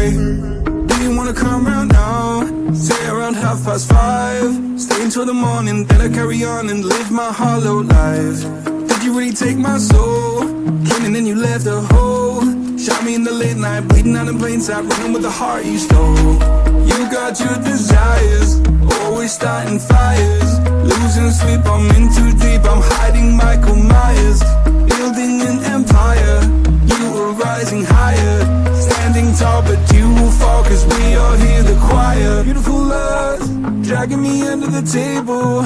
Hey, do you wanna come round now? Say around 5:30. Stay until the morning, then I carry on and live my hollow life. Did you really take my soul? Came and then you left a hole. Shot me in the late night, bleeding out in plain sight, running with the heart you stole. You got your desires, always starting fires. Losing sleep, I'm in too deep, I'm hiding Michael Myers. Building an empire, you were rising higher. Standing tall, but you will fall, cause we all hear the choir. Beautiful love, dragging me under the table.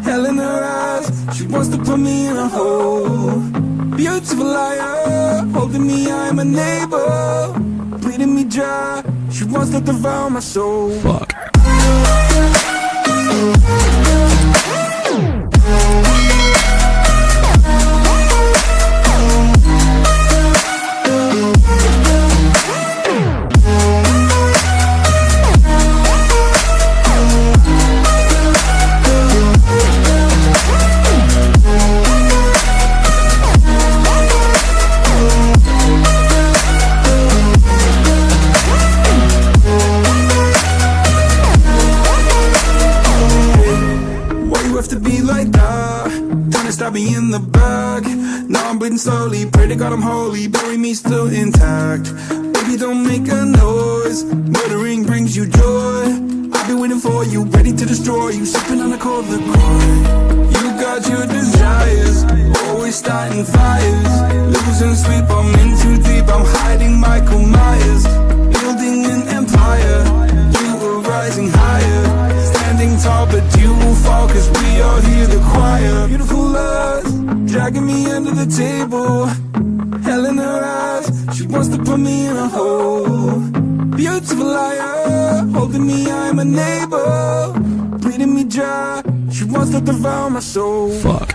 Hell in her eyes, she wants to put me in a hole. Beautiful liar, holding me, I'm a neighbor. Bleeding me dry, she wants to devour my soul. Fuck. Have to be like that, trying to stab me in the back. Now I'm bleeding slowly, pray to God I'm holy, bury me still intact. Baby, don't make a noise, murdering brings you joy. I've been waiting for you, ready to destroy you, sipping on the cold liqueur. You got your desires, always starting fires. Losing sleep, I'm in too deep, I'm hiding Michael Myers. Building an empire, you were rising higher. Standing tall, but you will fall, cause we all hear the choir. Beautiful love, dragging me under the table. Hell in her eyes, she wants to put me in a hole. Beautiful liar, holding me, I'm a neighbor. Bleeding me dry, she wants to devour my soul. Fuck.